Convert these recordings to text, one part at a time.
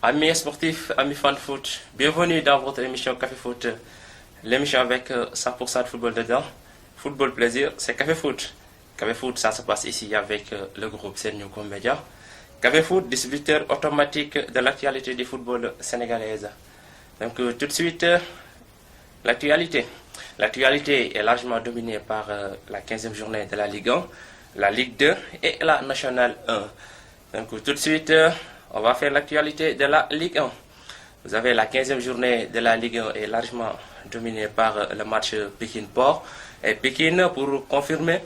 Amis sportifs, amis fans de foot, bienvenue dans votre émission Café Foot, l'émission avec 100% de football dedans. Football plaisir, c'est Café Foot. Café Foot, ça se passe ici avec le groupe Senyouk Media. Café Foot, distributeur automatique de l'actualité du football sénégalaise. Donc tout de suite, l'actualité. L'actualité est largement dominée par la 15e journée de la Ligue 1, la Ligue 2 et la Nationale 1. Donc tout de suite, on va faire l'actualité de la Ligue 1. Vous avez la 15e journée de la Ligue 1 est largement dominée par le match Pékin-Port. Et Pékin pour confirmer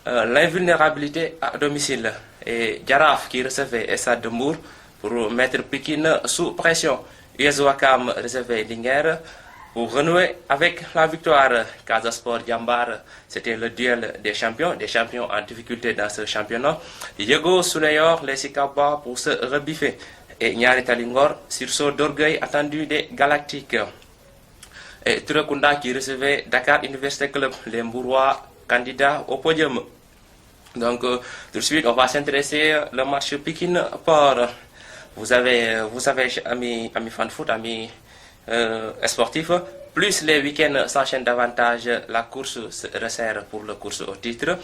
l'invulnérabilité à domicile. Et Jaraf qui recevait Stade de Mbour pour mettre Pékin sous pression. US Ouakam recevait Linguère pour renouer avec la victoire. Casa Sport Jambar, c'était le duel des champions en difficulté dans ce championnat. Yego Souleyor, les Sikaba pour se rebiffer. Et Nyari Talingor, sursaut d'orgueil attendu des Galactiques. Et Turekunda qui recevait Dakar Université Club, les Mbourois candidats au podium. Donc tout de suite, on va s'intéresser au match Pékin-Port. Vous avez amis fan de foot, amis sportifs, plus les week-ends s'enchaînent davantage, la course se resserre pour la course au titre.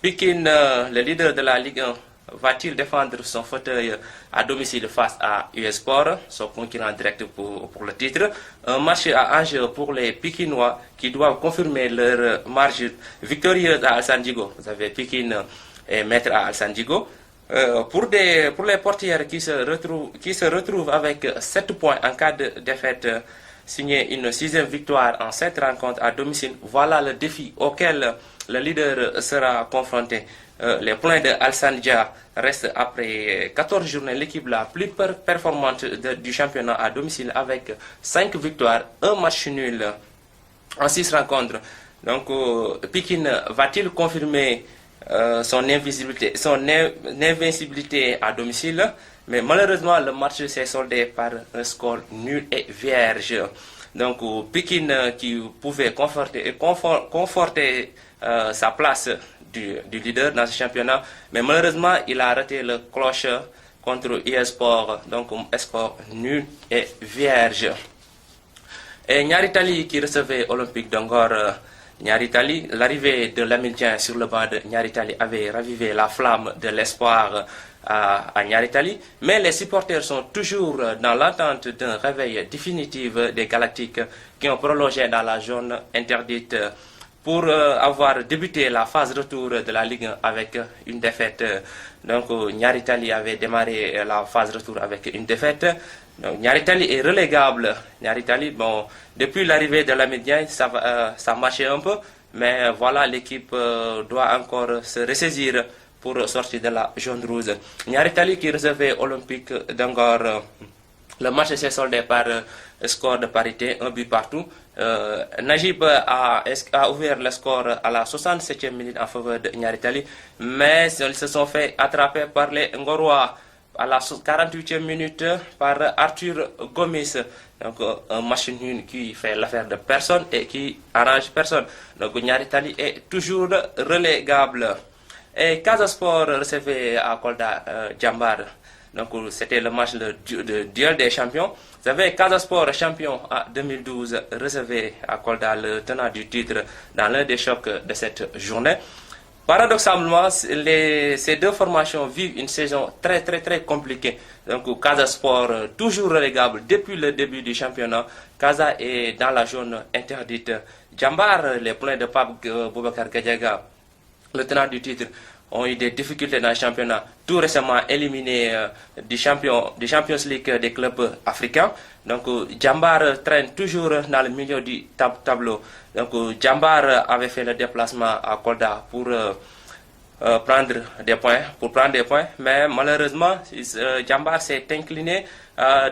Pékin, le leader de la Ligue 1, va-t-il défendre son fauteuil à domicile face à US Sport, son concurrent direct pour le titre? Un match à enjeu pour les Pékinois qui doivent confirmer leur marge victorieuse à Alassane Djigo. Vous avez Pékin et maître à Alassane Djigo. Pour les portières qui se retrouvent avec 7 points en cas de défaite, signer une 6e victoire en 7 rencontres à domicile, voilà le défi auquel le leader sera confronté. Les points de Alassane Dia restent après 14 journées l'équipe la plus performante du championnat à domicile avec 5 victoires, 1 match nul en 6 rencontres. Donc Pékin va-t-il confirmer son invincibilité à domicile? Mais malheureusement, le match s'est soldé par un score nul et vierge. Donc Pékin qui pouvait conforter sa place du leader dans ce championnat, mais malheureusement, il a raté le cloche contre e-sport, donc un score nul et vierge. Et Nyari Tali qui recevait Olympique d'Angor. Nyari Tali, l'arrivée de Lamine Dieng sur le banc de Nyari Tali avait ravivé la flamme de l'espoir à Nyari Tali, mais les supporters sont toujours dans l'attente d'un réveil définitif des Galactiques qui ont prolongé dans la zone interdite pour avoir débuté la phase retour de la Ligue 1 avec une défaite. Donc Nyari Tali avait démarré la phase retour avec une défaite. Donc Nyari Tali est relégable. Nyari Tali, bon, depuis l'arrivée de Lamine Dieng, ça marchait un peu, mais voilà, l'équipe doit encore se ressaisir pour sortir de la jaune rouge. Nyari Tali qui recevait Olympique d'Angor. Le match s'est soldé par score de parité, 1 but partout. Najib a ouvert le score à la 67e minute en faveur de Nyari Tali, mais ils se sont fait attraper par les Ngorois à la 48e minute par Arthur Gomis. Donc un match nul qui fait l'affaire de personne et qui arrange personne. Donc Nyari Tali est toujours relégable. Et Casa Sport recevait à Kolda Jambar. Donc c'était le match de duel des champions. Vous avez Casa Sport champion en 2012 recevait à Kolda le tenant du titre dans l'un des chocs de cette journée. Paradoxalement, ces deux formations vivent une saison très compliquée. Donc Casa Sport toujours relégable depuis le début du championnat. Casa est dans la zone interdite. Jambar, les points de Pape Boubacar Gadiaga, le tenant du titre, ont eu des difficultés dans le championnat, tout récemment éliminé du Champions League des clubs africains. Donc Jambar traîne toujours dans le milieu du tableau. Donc Jambar avait fait le déplacement à Kolda pour prendre des points, mais malheureusement Jambar s'est incliné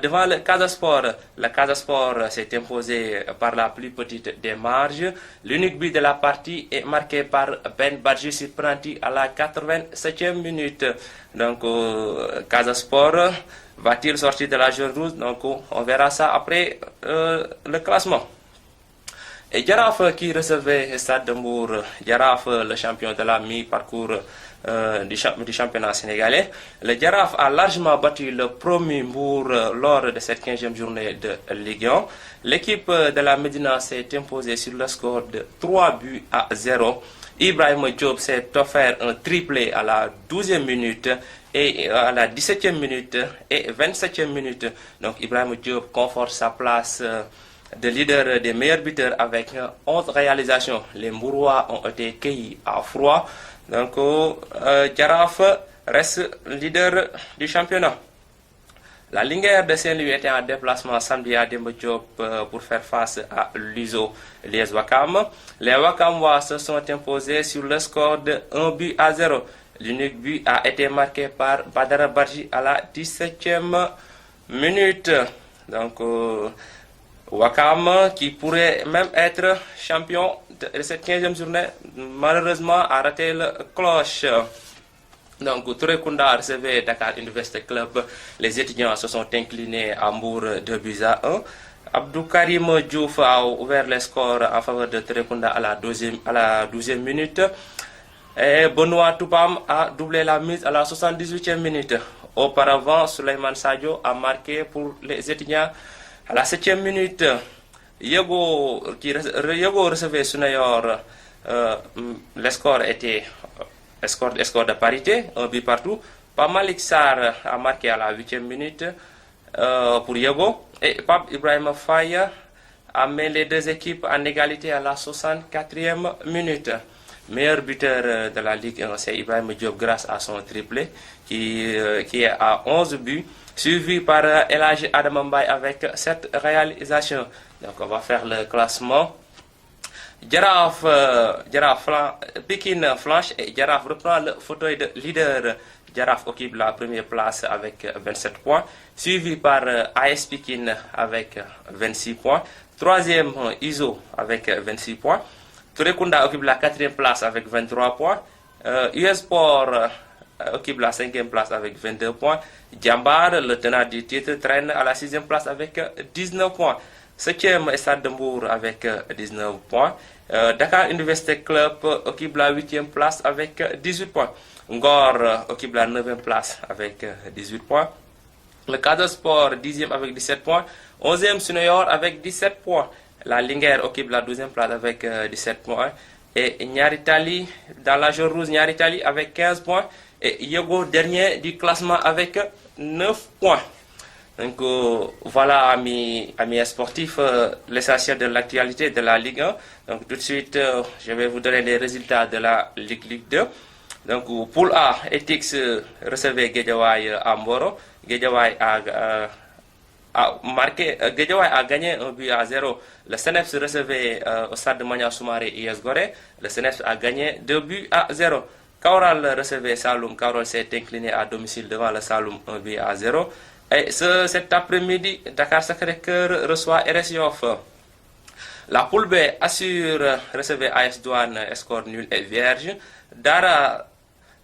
devant le Casa Sport. Le Casa Sport s'est imposé par la plus petite des marges. L'unique but de la partie est marqué par Ben Badji Sipranti à la 87e minute. Donc Casa Sport va-t-il sortir de la jaune rouge? Donc on verra ça après le classement. Et Jaraaf qui recevait Stade de Mbour, Jaraaf le champion de la mi-parcours du championnat sénégalais. Le Jaraaf a largement battu le promu Mbour lors de cette 15e journée de Ligue 1. L'équipe de la Médina s'est imposée sur le score de 3-0. Ibrahima Diop s'est offert un triplé à la 12e minute et à la 17e minute et 27e minute. Donc Ibrahima Diop conforte sa place de leader des meilleurs buteurs avec 11 réalisations. Les Mbourois ont été cueillis à froid. Donc Jaraaf reste leader du championnat. La Linguère de Saint-Louis était en déplacement samedi à Demba Diop pour faire face à l'USO les Ouakam. Les Ouakamois se sont imposés sur le score de 1-0. L'unique but a été marqué par Badara Barji à la 17e minute. Donc Ouakam, qui pourrait même être champion de cette 15e journée, malheureusement a raté le cloche. Donc, Touré Kunda recevait Dakar University Club. Les étudiants se sont inclinés à Mbour 2-1. Abdou Karim Diouf a ouvert les scores en faveur de Touré Kunda à la 12e minute. Et Benoît Toupam a doublé la mise à la 78e minute. Auparavant, Souleymane Sadio a marqué pour les étudiants à la 7e minute. Yego recevait Sunayor. Le score était score de parité, un but partout. Malik Sarr a marqué à la 8e minute pour Yego. Et Pape Ibrahima Faye a mis les deux équipes en égalité à la 64e minute. Meilleur buteur de la Ligue 1, c'est Ibrahima Diop grâce à son triplé qui est à 11 buts, suivi par El Hadji Adama Mbaye avec 7 réalisations. Donc on va faire le classement. Pikine flanche et Jaraaf reprend le fauteuil de leader. Jaraaf occupe la première place avec 27 points, suivi par AS Pikine avec 26 points. Troisième, ISO avec 26 points. Touré Kunda occupe la 4e place avec 23 points. US Sport occupe la 5e place avec 22 points. Djambar, le tenant du titre, traîne à la 6e place avec 19 points. 7e Stade de Mbour avec 19 points. Dakar University Club occupe la 8e place avec 18 points. Ngor occupe la 9e place avec 18 points. Le Casa Sport 10e avec 17 points. 11e Sunayor avec 17 points. La Linguère occupe la 12e place avec 17 points. Et Nyaritali, dans la jaune rouge, Nyaritali avec 15 points. Et Yogo, dernier du classement avec 9 points. Donc voilà, amis sportifs, l'essentiel de l'actualité de la Ligue 1. Donc tout de suite, je vais vous donner les résultats de la Ligue 2. Donc poule A, Etix recevait Guédiawaye à Mboro. Guédiawaye a gagné 1-0. Le CNEPS recevait au stade de Mania Soumaré IS Gorée. Le CNEPS a gagné 2-0. Kaural recevait Saloum. Kaural s'est incliné à domicile devant le Saloum 1-0. Et cet après-midi, Dakar Sacré-Cœur reçoit RS Yoff. La poule B assure recevait AS Douane, score nul et vierge. Dara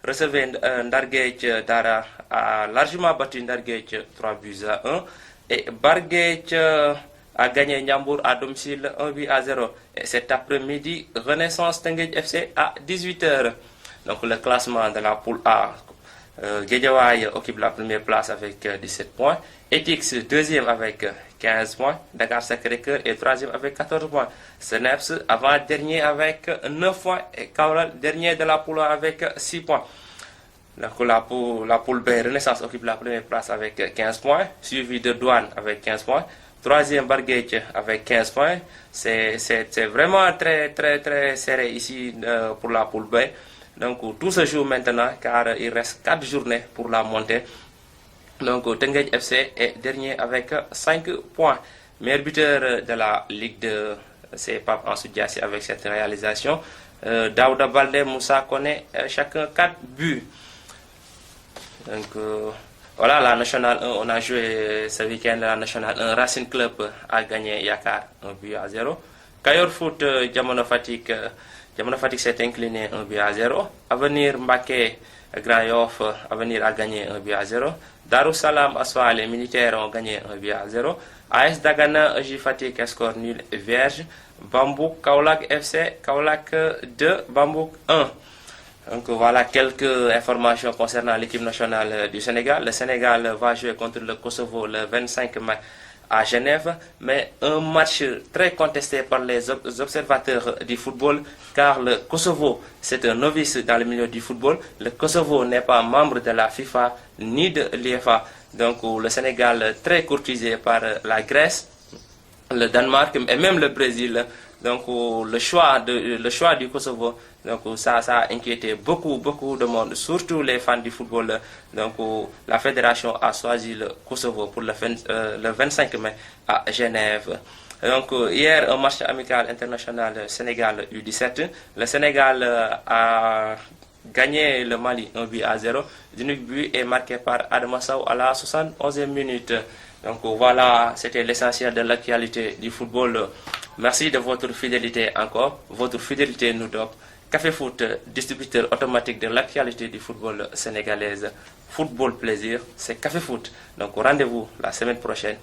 recevait Ndarguej. Dara a largement battu Ndarguej 3-1. Et Barguej a gagné Ndiambour à domicile 1-0. Et cet après-midi, Renaissance Tenguej FC à 18h. Donc le classement de la poule A. Guédiawaye occupe la première place avec 17 points. Etix deuxième avec 15 points. Dakar Sacré-Cœur est troisième avec 14 points. Seneps avant-dernier avec 9 points. Et Kaural dernier de la poule avec 6 points. Donc la poule B, Renaissance occupe la première place avec 15 points. Suivi de Douane avec 15 points. Troisième Barguej avec 15 points. C'est vraiment très serré ici pour la poule B. Donc tout se joue maintenant car il reste 4 journées pour la montée. Donc Tenguej FC est dernier avec 5 points. Meilleur buteur de la Ligue 2, c'est Pape Ansou Diassi avec cette réalisation. Daouda Baldé, Moussa Koné, chacun 4 buts. Donc voilà, la Nationale 1, on a joué ce week-end la Nationale 1. Racing Club a gagné Yakar 1-0. Kayor Foot, Jamono Fatick s'est incliné 1-0. Avenir Mbaké, Grand Yoff, Avenir a gagné 1-0. Darussalam, Asfa, les militaires ont gagné 1-0. AS Dagana, EJ Fatick, score nul et vierge. Bambouk, Kaolack FC, Kaolack 2, Bambouk 1. Donc voilà quelques informations concernant l'équipe nationale du Sénégal. Le Sénégal va jouer contre le Kosovo le 25 mai à Genève, mais un match très contesté par les observateurs du football, car le Kosovo, c'est un novice dans le milieu du football. Le Kosovo n'est pas membre de la FIFA ni de l'UEFA. Donc le Sénégal très courtisé par la Grèce, le Danemark et même le Brésil. Donc le choix du Kosovo, donc ça a inquiété beaucoup de monde, surtout les fans du football. Donc la fédération a choisi le Kosovo pour le 25 mai à Genève. Donc hier, un match amical international Sénégal U17. Le Sénégal a gagné le Mali 1-0. L'unique but est marqué par Adama Sow à la 71e minute. Donc voilà, c'était l'essentiel de l'actualité du football. Merci de votre fidélité encore. Votre fidélité nous dope. Café Foot, distributeur automatique de l'actualité du football sénégalaise. Football plaisir, c'est Café Foot. Donc rendez-vous la semaine prochaine.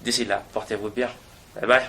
D'ici là, portez-vous bien. Bye bye.